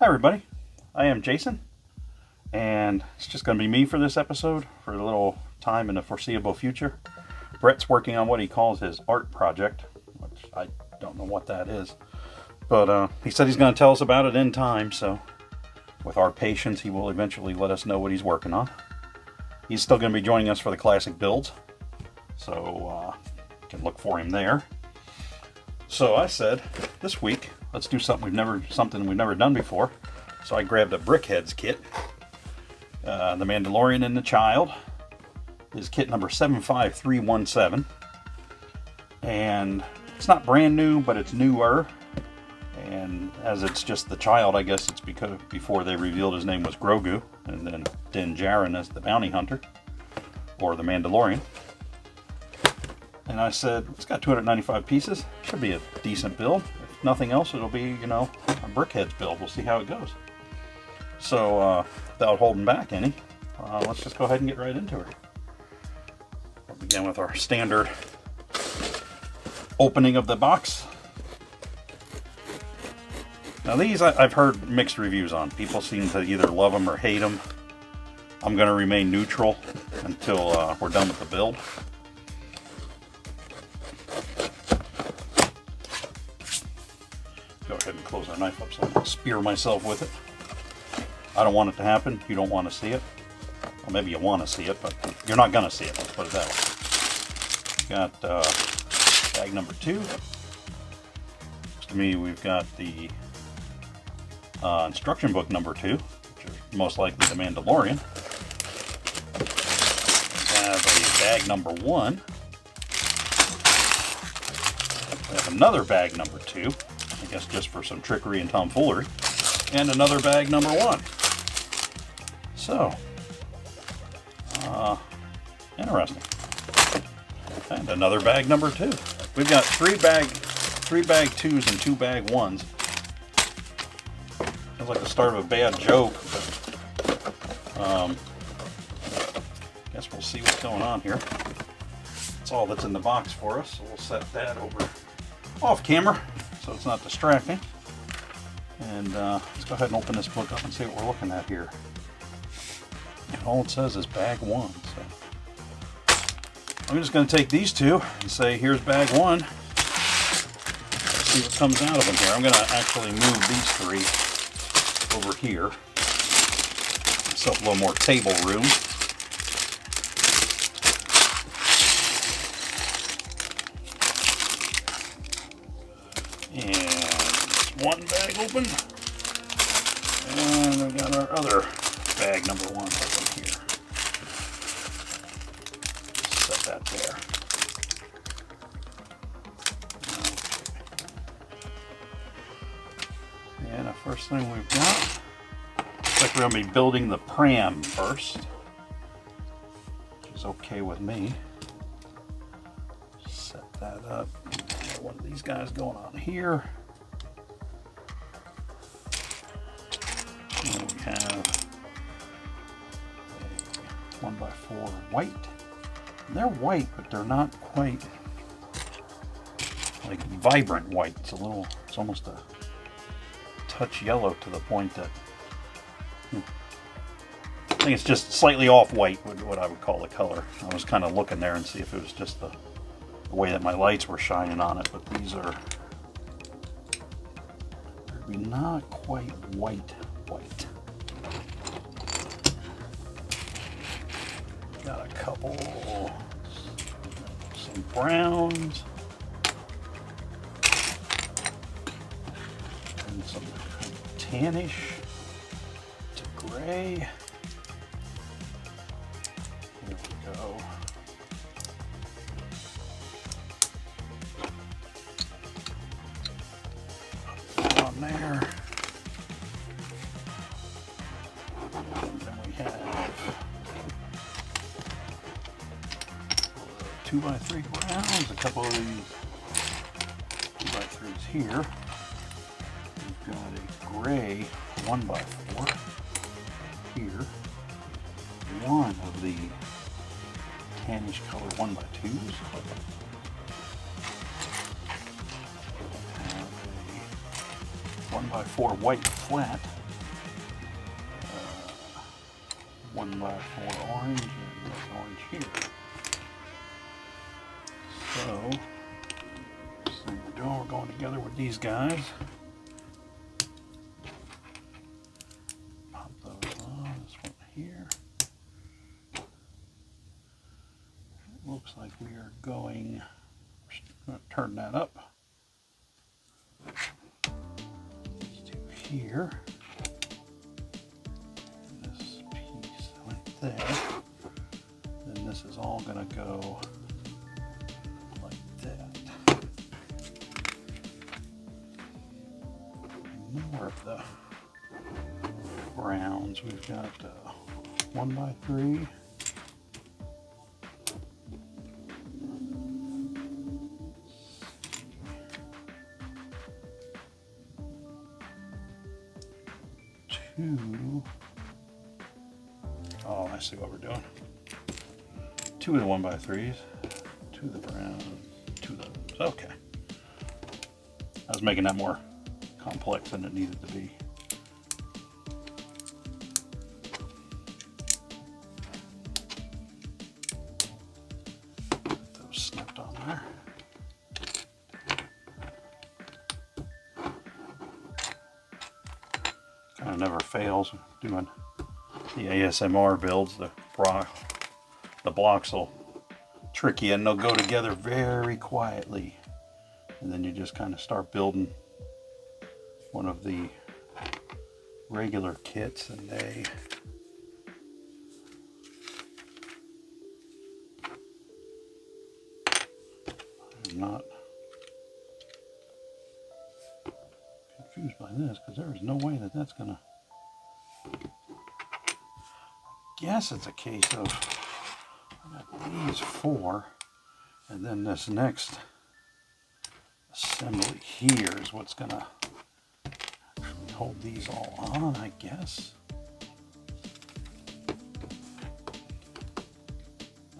Hi everybody, I am Jason, and it's just going to be me for this episode for a little time in the foreseeable future. Brett's working on what he calls his art project, which I don't know what that is, but he said he's going to tell us about it in time, so with our patience he will eventually let us know what he's working on. He's still going to be joining us for the classic builds, so you can look for him there. So I said, this week, let's do something we've never done before. So I grabbed a Brick Headz kit. The Mandalorian and The Child is kit number 75317. And it's not brand new, but it's newer. And as it's just The Child, I guess it's because before they revealed his name was Grogu, and then Djarin as the bounty hunter, or the Mandalorian. And I said, it's got 295 pieces. Should be a decent build. If nothing else, it'll be, a Brick Headz build. We'll see how it goes. So, without holding back any, let's just go ahead and get right into it. We'll begin with our standard opening of the box. Now these, I've heard mixed reviews on. People seem to either love them or hate them. I'm going to remain neutral until we're done with the build. Go ahead and close our knife up so I don't spear myself with it. I don't want it to happen. You don't want to see it. Well, maybe you want to see it, but you're not going to see it. Let's put it that way. Got bag number 2. Next to me, we've got the instruction book number 2, which is most likely the Mandalorian. We have a bag number 1. We have another bag number 2. I guess just for some trickery and tomfoolery. And another bag number 1. So, interesting. And another bag number 2. We've got three bag 2s and 2 bag 1s. Sounds like the start of a bad joke, but guess we'll see what's going on here. That's all that's in the box for us, so we'll set that over off camera so it's not distracting. And let's go ahead and open this book up and see what we're looking at here. And all it says is bag 1. So I'm just going to take these two and say, here's bag 1. Let's see what comes out of them here. I'm going to actually move these 3 over here. Myself a little more table room. And one bag open. And we've got our other bag number 1 open here. Set that there. Okay. And the first thing we've got, looks like we're going to be building the pram first, which is okay with me. Set that up. One of these guys going on here. And we have a 1x4 white. And they're white, but they're not quite like vibrant white. It's almost a touch yellow to the point that I think it's just slightly off white, what I would call the color. I was kind of looking there and see if it was just the way that my lights were shining on it, but these are not quite white. Got a couple, some browns, and some tannish to gray. There we go. There. And then we have 2x3 browns, a couple of these 2x3s here. We've got a gray 1x4 here. One of the tannish color 1x2s. Have a 1x4 white flat. 1x4 orange and this orange here. So, first thing we're doing, we're going together with these guys. Pop those on, this one here. It looks like we are going to turn that up. These two here. This piece right there. Then this is all going to go like that. More of the browns. We've got 1x3. Oh, I see what we're doing. 2 of the 1x3s, 2 of the browns, 2 of those. Okay. I was making that more complex than it needed to be. Get those snapped on there. Kind of never fails doing the ASMR builds. The blocks will trick you and they'll go together very quietly. And then you just kind of start building one of the regular kits and they I'm not confused by this because there is no way that that's gonna. I guess it's a case of I got these 4 and then this next assembly here is what's gonna actually hold these all on, I guess.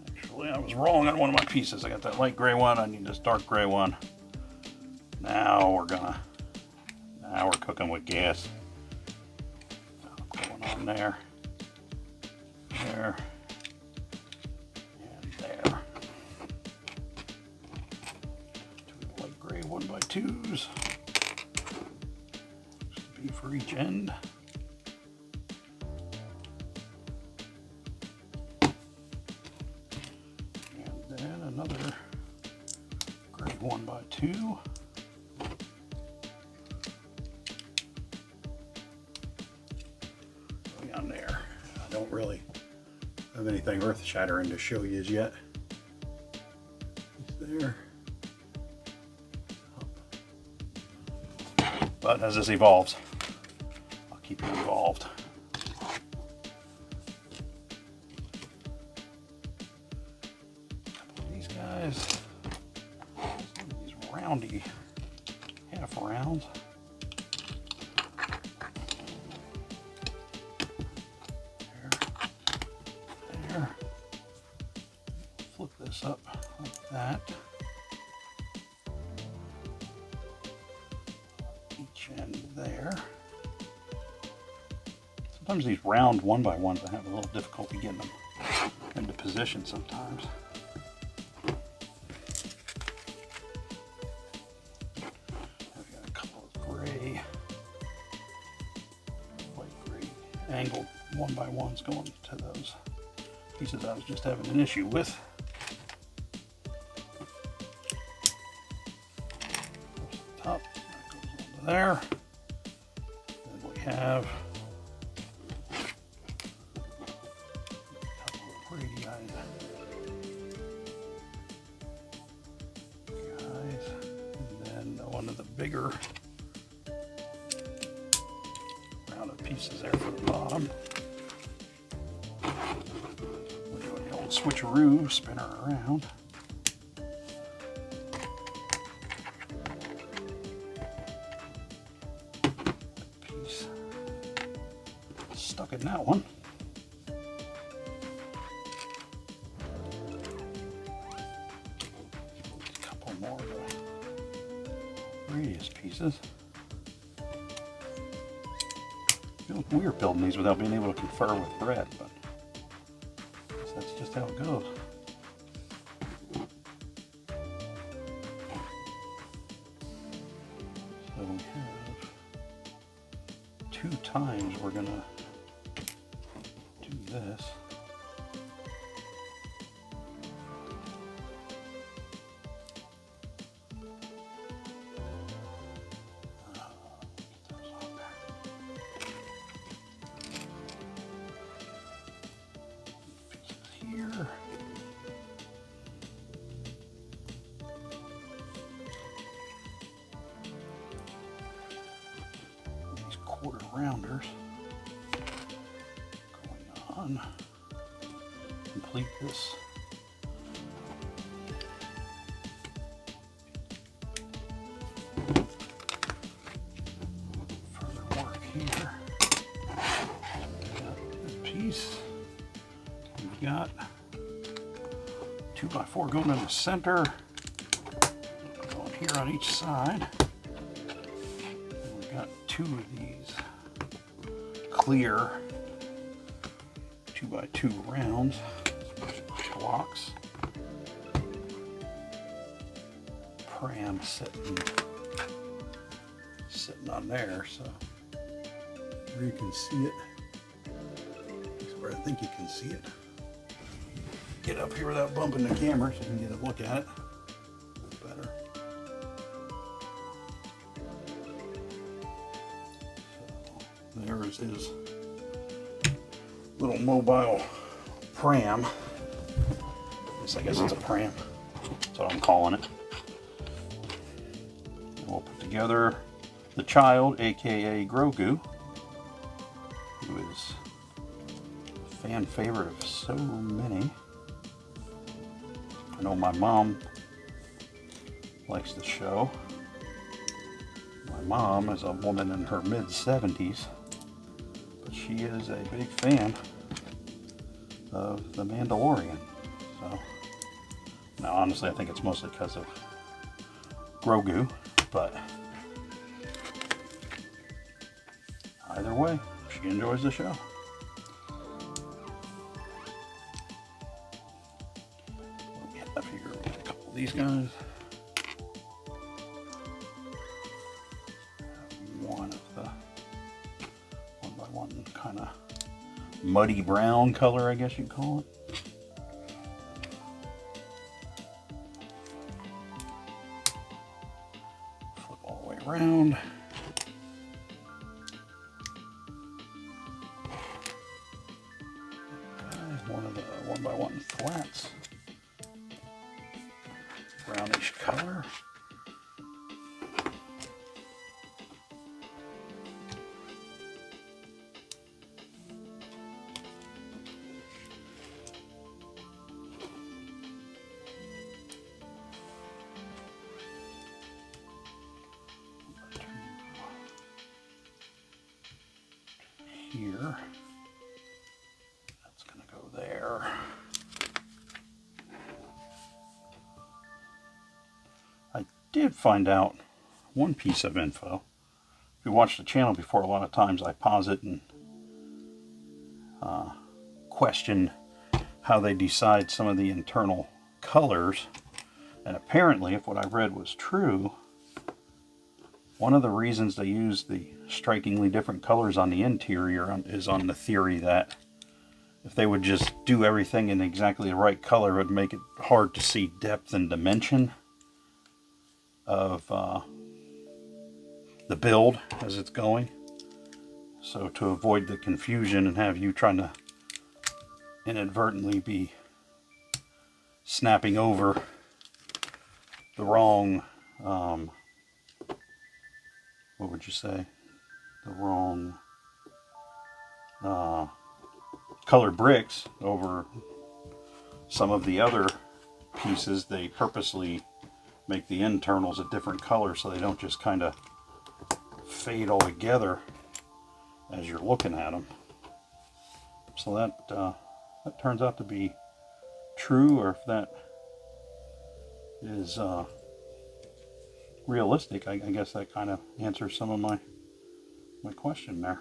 Actually, I was wrong on one of my pieces. I got that light gray one, I need this dark gray one. Now we're cooking with gas. Going on there, there, and there. 2 light gray 1x2s. Just be for each end. And then another gray 1x2. On there. I don't really have anything earth-shattering to show you yet. It's there. But as this evolves, I'll keep you involved. A couple of these guys. These roundy half rounds. Flip this up like that. Each end there. Sometimes these round 1x1s, I have a little difficulty getting them into position sometimes. I've got a couple of gray, light gray angled 1x1s going to those pieces I was just having an issue with. Top, that goes onto there. Then we have a couple of radii guys, and then one of the bigger rounded pieces there for the bottom. Switcheroo, spin her around. Piece stuck in that one. A couple more of the radius pieces. I feel weird building these without being able to confer with Brett, but just how it goes. So we have 2 times we're gonna do this. Here. These quarter rounders going on. Complete this. Further work here. Got this piece. We've got 2x4 going in the center, going here on each side. And we've got 2 of these clear 2x2 rounds, blocks. Pram sitting on there, so where you can see it. That's where I think you can see it. Get up here without bumping the camera so you can get a look at it better. So there's his little mobile pram. I guess it's a pram. That's what I'm calling it. And we'll put together the child, aka Grogu, who is a fan favorite of so many. I know my mom likes the show. My mom is a woman in her mid-70s, but she is a big fan of The Mandalorian. So, now honestly I think it's mostly because of Grogu, but either way, she enjoys the show. Up here, we got a couple of these guys. One of the 1x1 kind of muddy brown color, I guess you'd call it. Flip all the way around. One of the 1x1 flats. Brownish color. Here. That's going to go there. I did find out one piece of info. If you watch the channel before, a lot of times I pause it and question how they decide some of the internal colors. And apparently, if what I read was true, one of the reasons they use the strikingly different colors on the interior is on the theory that if they would just do everything in exactly the right color, it would make it hard to see depth and dimension of the build as it's going. So to avoid the confusion and have you trying to inadvertently be snapping over the wrong, what would you say? The wrong colored bricks over some of the other pieces, they purposely make the internals a different color so they don't just kind of fade all together as you're looking at them. So that turns out to be true, or if that is realistic, I guess that kind of answers some of my question there.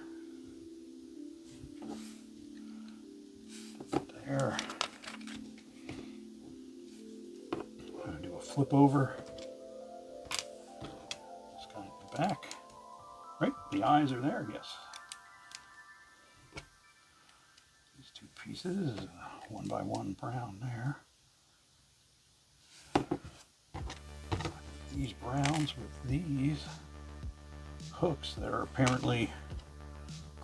There. flip over. It's got the back. Right, the eyes are there, yes. These two pieces, 1x1 brown there. These browns with these hooks that are apparently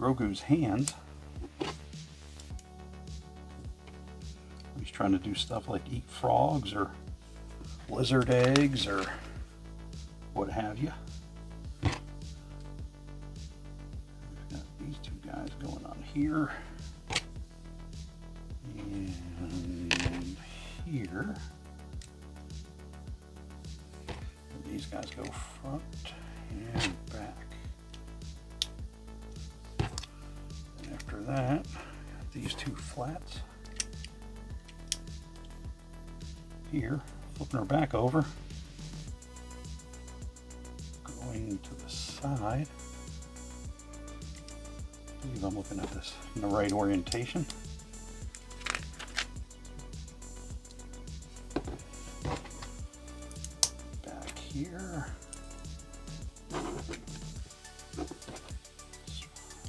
Grogu's hands. He's trying to do stuff like eat frogs or lizard eggs or what have you. We've got these two guys going on here and here. And these guys go front and back. And after that, got these two flats here, flipping her back over, going to the side. I believe I'm looking at this in the right orientation. Back here.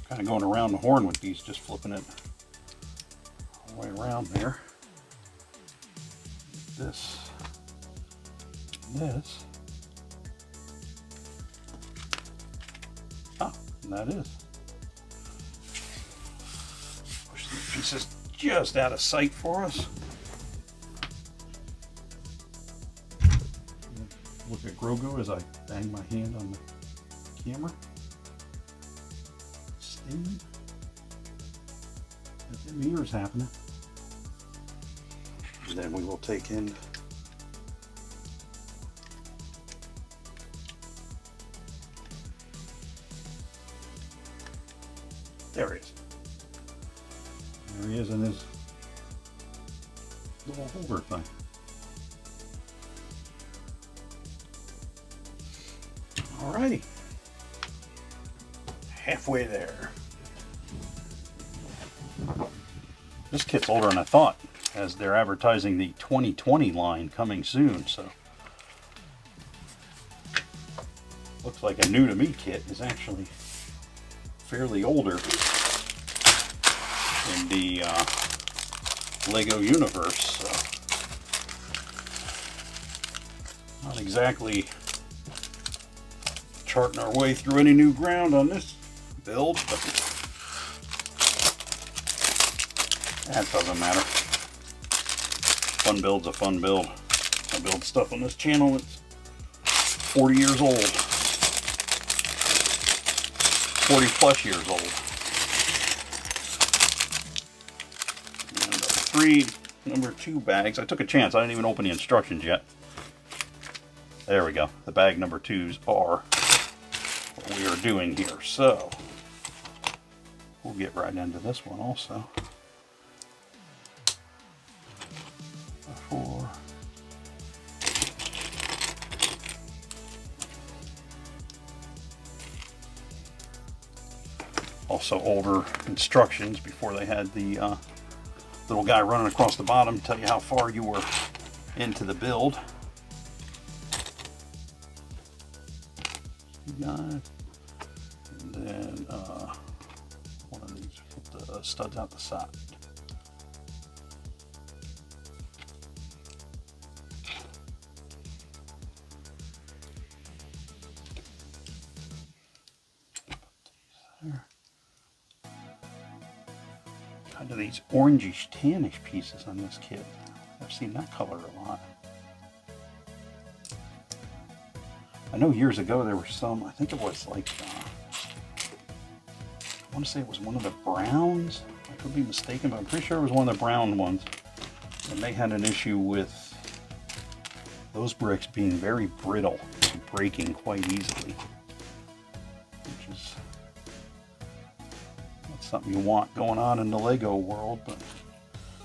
Kind of going around the horn with these, just flipping it all the way around there. This, and this. Ah, and that is. Push these pieces just out of sight for us. Look at Grogu as I bang my hand on the camera. Sting. Got them ears happening. And then we will take in there he is. There he is in his little holder thing. Alrighty. Halfway there. This kit's older than I thought, as they're advertising the 2020 line coming soon, so looks like a new to me kit is actually fairly older in the LEGO universe, so not exactly charting our way through any new ground on this build, but that doesn't matter. Fun build's a fun build. I build stuff on this channel that's 40 years old. 40 plus years old. And number two bags. I took a chance. I didn't even open the instructions yet. There we go. The bag number twos are what we are doing here. So we'll get right into this one also. For also older instructions before they had the little guy running across the bottom to tell you how far you were into the build. And then one of these with the studs out the side. There. Kind of these orangish tannish pieces on this kit. I've seen that color a lot. I know years ago there were some, I think it was like, I want to say it was one of the browns. I could be mistaken, but I'm pretty sure it was one of the brown ones. And they had an issue with those bricks being very brittle and breaking quite easily. Which is not something you want going on in the LEGO world, but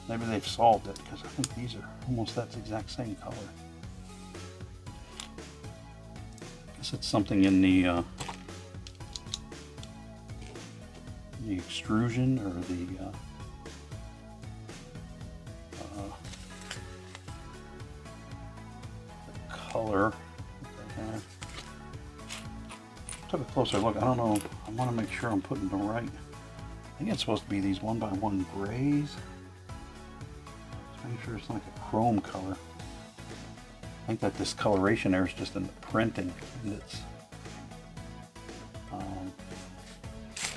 maybe they've solved it, because I think these are almost that exact same color. It's something in the extrusion or the color. Took a closer look. I don't know. I want to make sure I'm putting the right. I think it's supposed to be these 1x1 grays. Just make sure it's like a chrome color. I think that discoloration there is just in the printing. And it's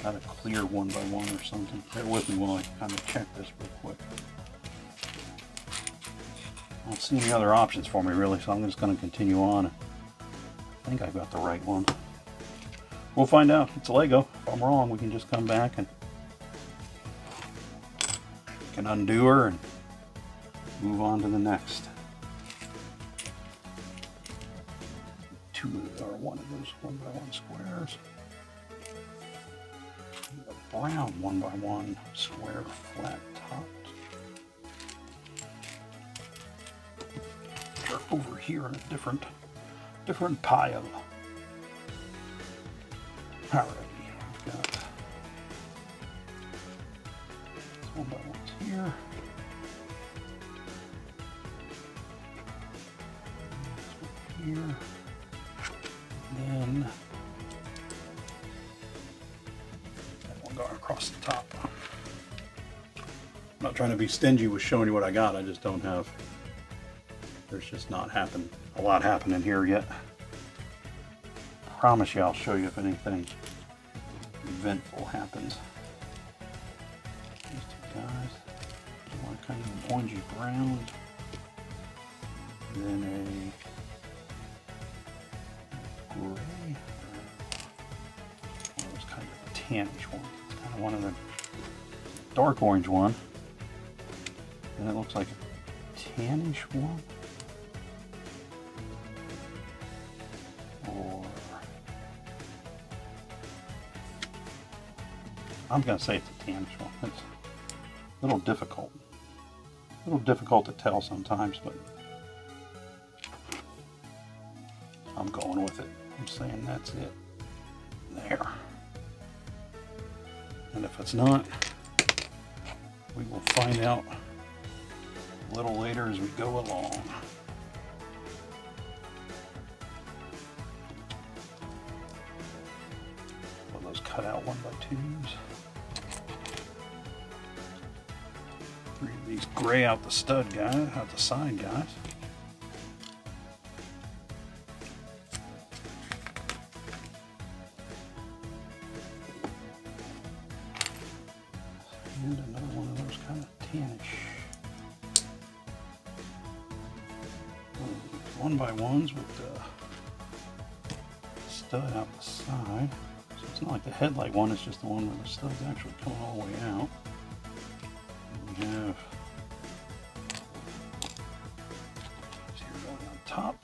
not a clear 1x1 or something. Bear with me while I kind of check this real quick. I don't see any other options for me really, so I'm just going to continue on. I think I got the right one. We'll find out. It's Lego. If I'm wrong, we can just come back and can undo her and move on to the next. One of those 1x1 squares. A brown 1x1 square flat topped. They're over here in a different pile. Alrighty, we've got this 1x1s here. This one here. And then that one going across the top. I'm not trying to be stingy with showing you what I got. I just don't have. There's just not a lot happening here yet. Promise you I'll show you if anything eventful happens. These two guys. One kind of orangey brown. And then a gray. One of those kind of tannish ones. It's kind of one of the dark orange one. And it looks like a tannish one. I'm going to say it's a tannish one. It's a little difficult. A little difficult to tell sometimes, but I'm going with it. I'm saying that's it. There. And if it's not, we will find out a little later as we go along. Well, those cut out 1x2s. Three of these gray out the stud guys, out the side guys. And another one of those kind of tannish 1x1s with the stud out the side. So it's not like the headlight one, it's just the one where the stud's actually coming all the way out. And we have these here going on top.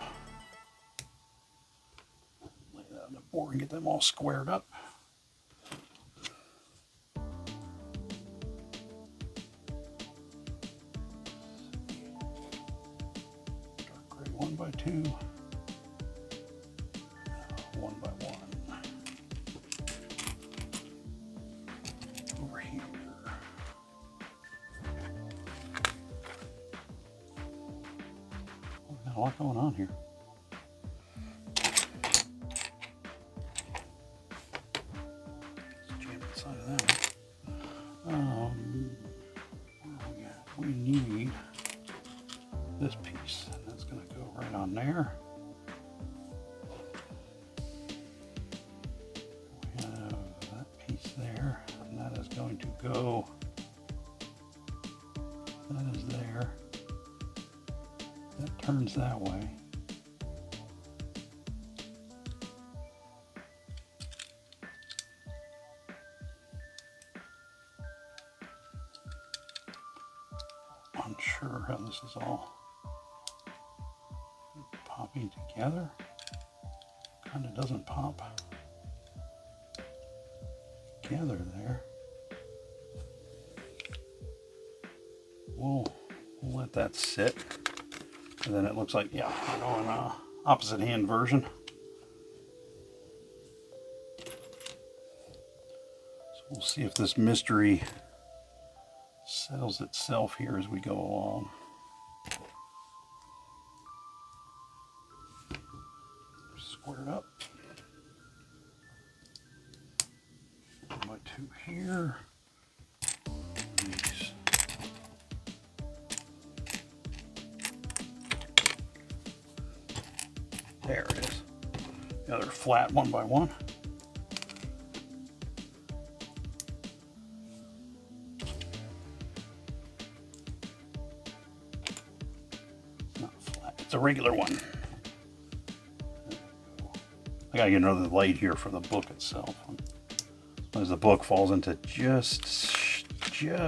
Lay that on the board and get them all squared up. Dark gray 1x2. 1x1. Over here. Oh, we got a lot going on here. Let's jam inside of that one. We need this piece, and that's going to go right on there. We have that piece there, and that is going to go. That is there. That turns that way. Unsure how this is all popping together. Kind of doesn't pop together there. We'll let that sit. And then it looks like, yeah, we're going opposite hand version. So we'll see if this mystery settles itself here as we go along. two here. These. There it is. The other flat 1x1. It's not flat, it's a regular one. I gotta get another light here for the book itself. As the book falls into just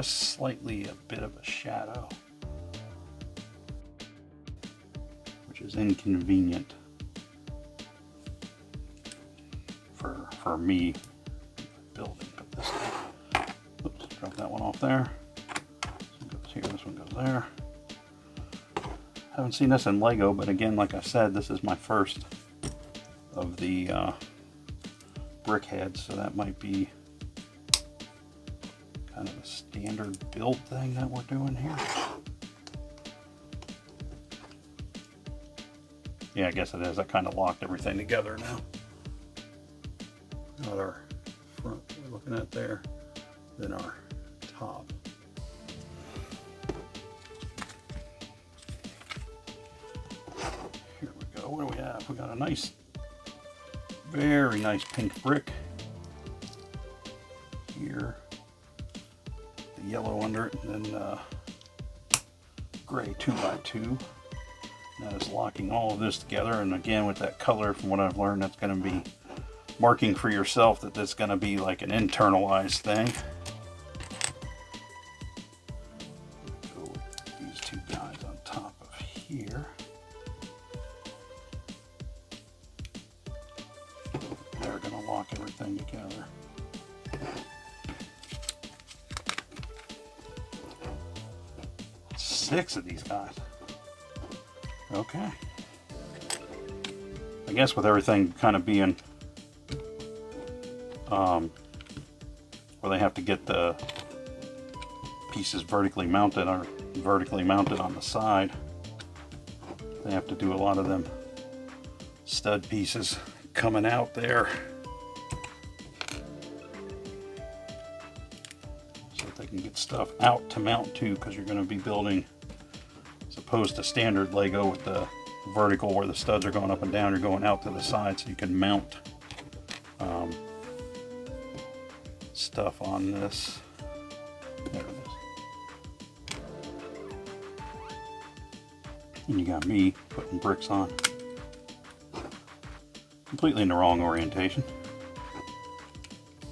slightly a bit of a shadow, which is inconvenient for me building. Put this down. Oops, drop that one off there. This one goes here, this one goes there. Haven't seen this in LEGO, but again, like I said, this is my first of the brick heads, so that might be kind of a standard build thing that we're doing here. Yeah, I guess it is. I kind of locked everything together now. Not our front we're looking at there, then our top. Here we go. What do we have? We got a nice, very nice pink brick here. The yellow under it, and then gray 2x2. That is locking all of this together, and again with that color, from what I've learned, that's going to be marking for yourself that that's going to be like an internalized thing. Go with these two guys on top of here. They're going to lock everything together. Six of these guys. Okay. I guess with everything kind of being where they have to get the pieces vertically mounted or vertically mounted on the side, they have to do a lot of them stud pieces coming out there so that they can get stuff out to mount to, because you're going to be building, as opposed to standard Lego with the vertical where the studs are going up and down, you're going out to the side so you can mount stuff on this. There it is. And you got me putting bricks on completely in the wrong orientation,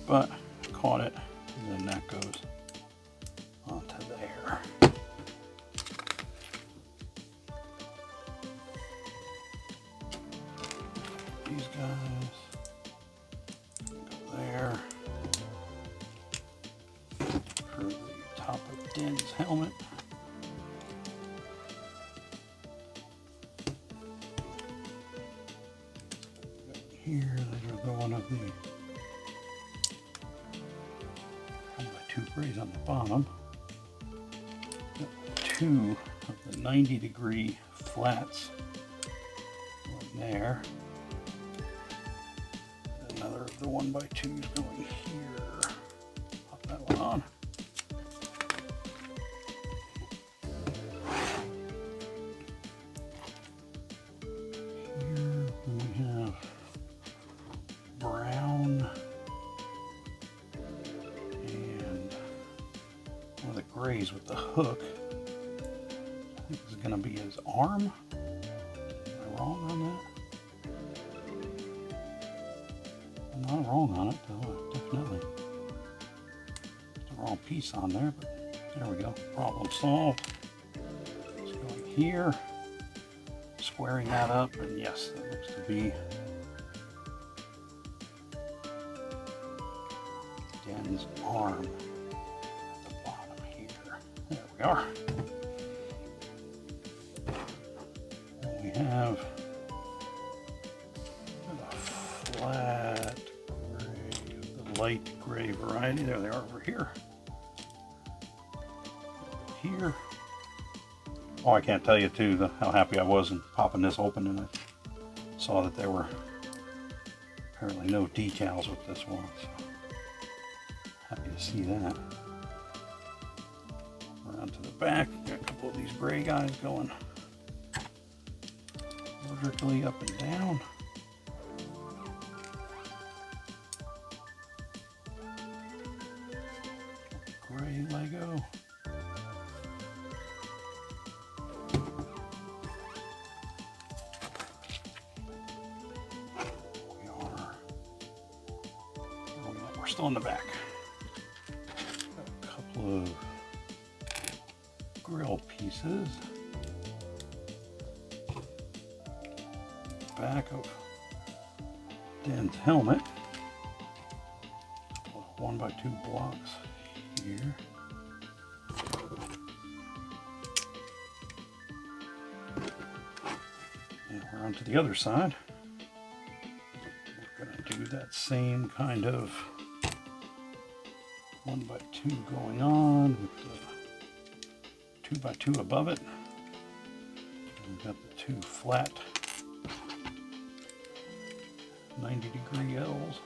but caught it, and then that goes onto there. These guys go there for the top of Danny's helmet. Here, those are going of the 1x2 grays on the bottom. Got two of the 90-degree flats going there. Another of the 1x2s going here. Pop that one on. Here we have brown and one of the grays with the hook. I think this is going to be his arm. Am I wrong on that? I'm not wrong on it, though, definitely. It's the wrong piece on there, but there we go. Problem solved. It's going here, squaring that up, and yes, that looks to be Dan's arm at the bottom here. There we are. And we have a flat gray, the light gray variety. There they are over here. Here. Oh, I can't tell you too how happy I was in popping this open, and I saw that there were apparently no decals with this one. So you see that. Around to the back, got a couple of these gray guys going vertically up and down. Gray Lego. We're still in the back. Got a couple of grill pieces. Back of Dan's helmet. 1x2 blocks here. And we're on to the other side. We're going to do that same kind of 1x2 going on with the 2x2 above it. And we've got the two flat 90-degree L's.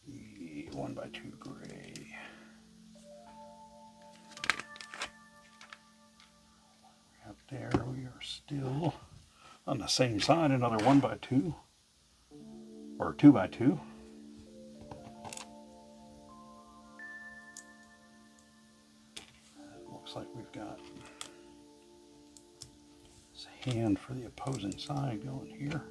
The 1x2 gray. Up there, we are still on the same side, another 1x2 or 2x2. Looks like we've got this hand for the opposing side going here.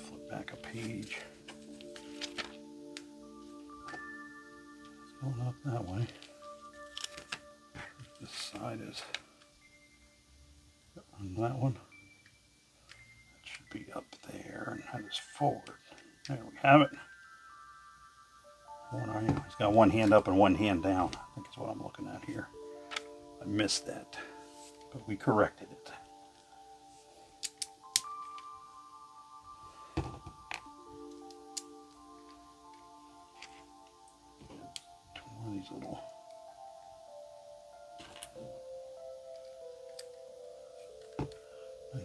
Flip back a page. It's going up that way. This side is on that one. That should be up there, and that is forward. There we have it. He's got one hand up and one hand down. I think is what I'm looking at here. I missed that, but we corrected it. One of these little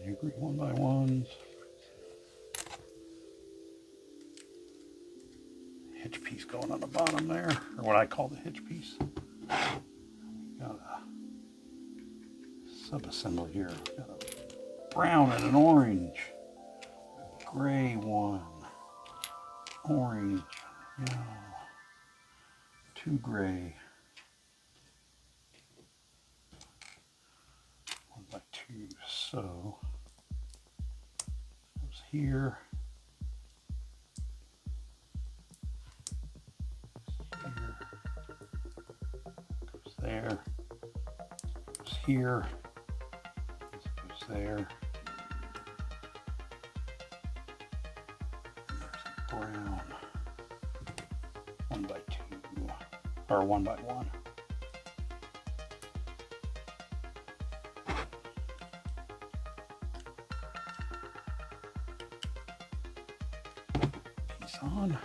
degree 1x1s. Hitch piece going on the bottom there, or what I call the hitch piece. We've got a sub-assembly here. We've got a brown and an orange, a gray one, orange, yellow, two gray, 1x2, so goes here, goes there, goes here, goes there, there's a brown 1x2 or 1x1. Piece on.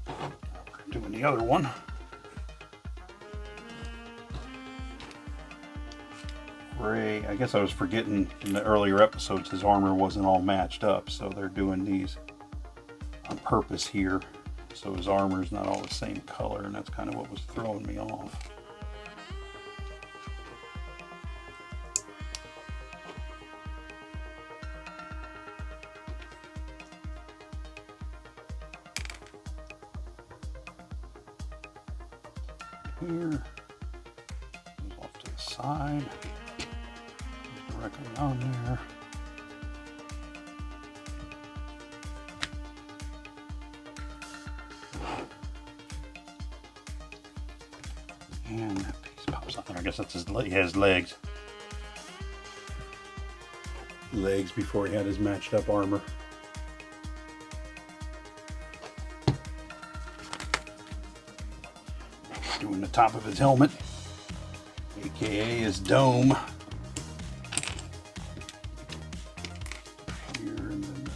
We're doing the other one. Gray. I guess I was forgetting in the earlier episodes his armor wasn't all matched up, so they're doing these on purpose here. So his armor is not all the same color, and that's kind of what was throwing me off. Here, goes off to the side, goes directly on there. And that piece pops out there. I guess that's he has legs. Legs before he had his matched up armor. Doing the top of his helmet, aka his dome. Here and then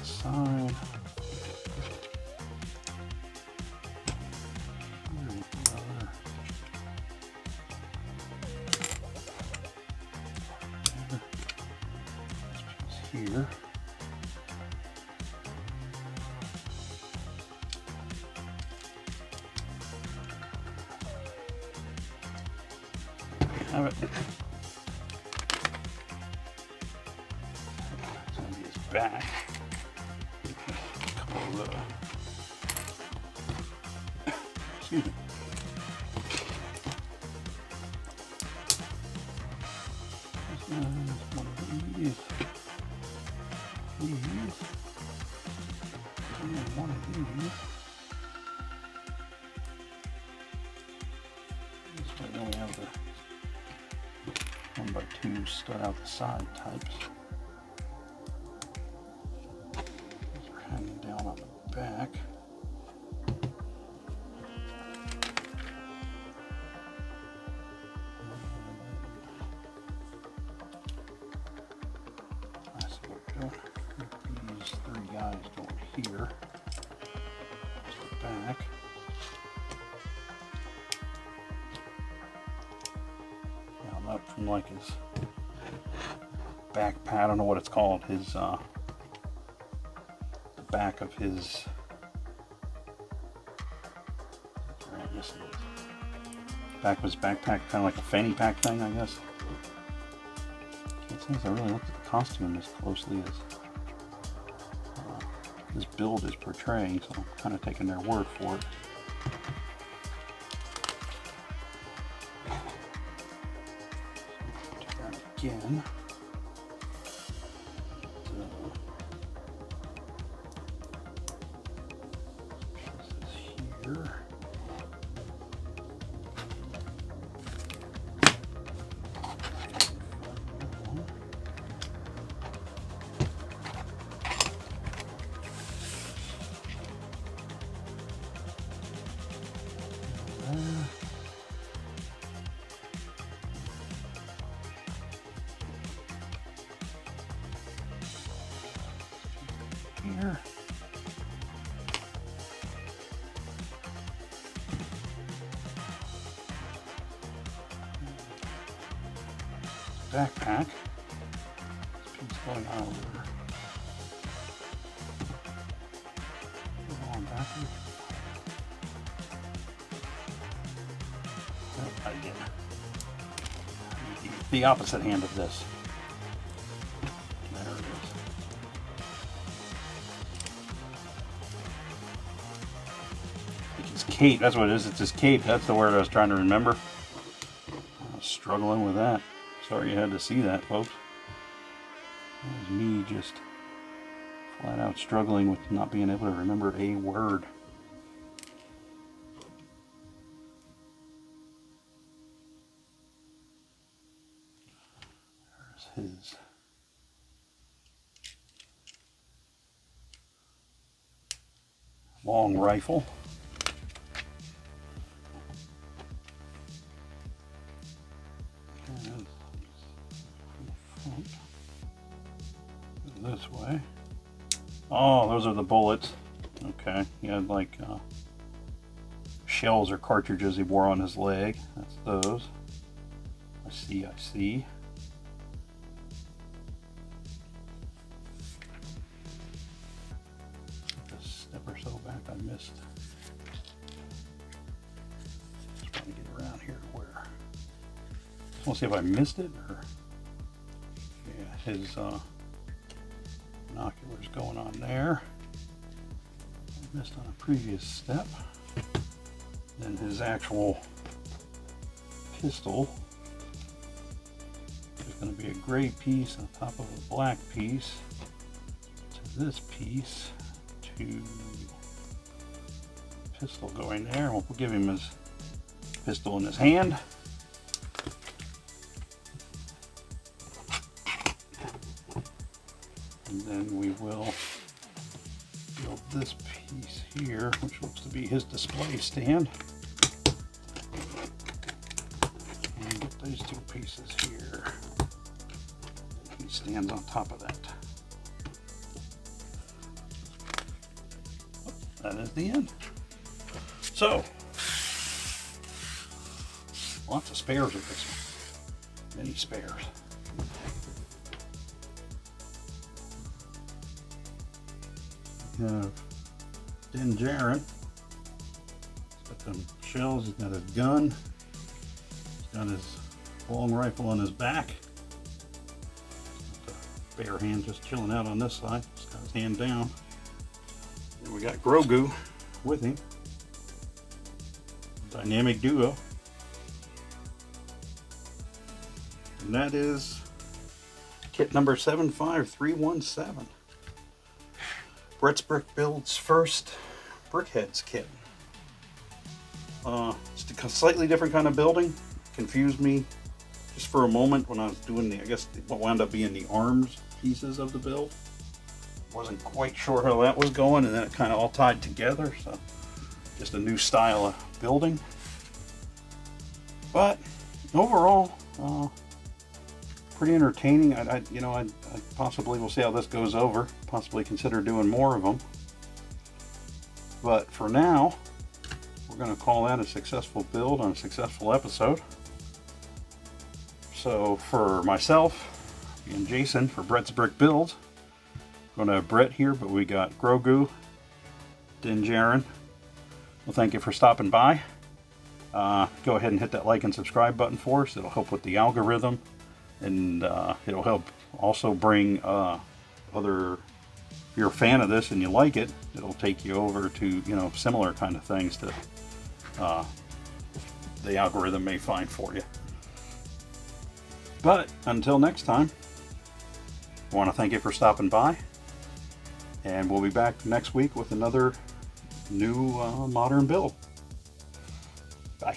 side. Here. Have it. It's going to be his back. A couple of excuse me. One of these. And one of these. This way then we have the 1x2 stud out the side types. These are hanging down on the back. That's what we're doing. These three guys go here. There's the back. Now up from like his back pad, I don't know what it's called, his the back of his back of his backpack, kind of like a fanny pack thing, I guess. Can't say I really looked at the costume as closely as this build is portraying, so I'm kind of taking their word for it. Do that again. This is here. Here. Backpack. This piece going on over. Going backwards. Oh, I did. The opposite hand of this. There it is. It's cape, that's what it is, it's his cape, that's the word I was trying to remember. I was struggling with that. Sorry you had to see that, folks. That was me just flat out struggling with not being able to remember a word. There's his long rifle. This way. Oh, those are the bullets. Okay, he had like shells or cartridges he wore on his leg. That's those. I see, I see. A step or so back I missed. Just trying to get around here to where. Just want to see if I missed it or. Yeah, his binoculars going on there. I missed on a previous step. Then his actual pistol. There's going to be a gray piece on top of a black piece. To this piece. To pistol going there. We'll give him his pistol in his hand. And then we will build this piece here, which looks to be his display stand. And get these two pieces here. He stands on top of that. that is the end. So, lots of spares with this one. Many spares. We have Djarin. He's got some shells, he's got his gun, he's got his long rifle on his back. The bare hand just chilling out on this side. He's got his hand down. And we got Grogu with him. Dynamic duo. And that is kit number 75317. Brett's Brick Build's first Brick Headz kit. It's a slightly different kind of building. Confused me just for a moment when I was doing I guess what wound up being the arms pieces of the build. Wasn't quite sure how that was going, and then it kind of all tied together. So just a new style of building. But overall, pretty entertaining. I possibly will see how this goes over. Possibly consider doing more of them. But for now, we're going to call that a successful build on a successful episode. So for myself and Jason for Brett's Brick Builds, I'm going to have Brett here, but we got Grogu, Djarin. Well, thank you for stopping by. Go ahead and hit that like and subscribe button for us. It'll help with the algorithm, and it'll help also bring other. If you're a fan of this and you like it, it'll take you over to similar kind of things that the algorithm may find for you. But until next time, I want to thank you for stopping by, and we'll be back next week with another new modern build. Bye.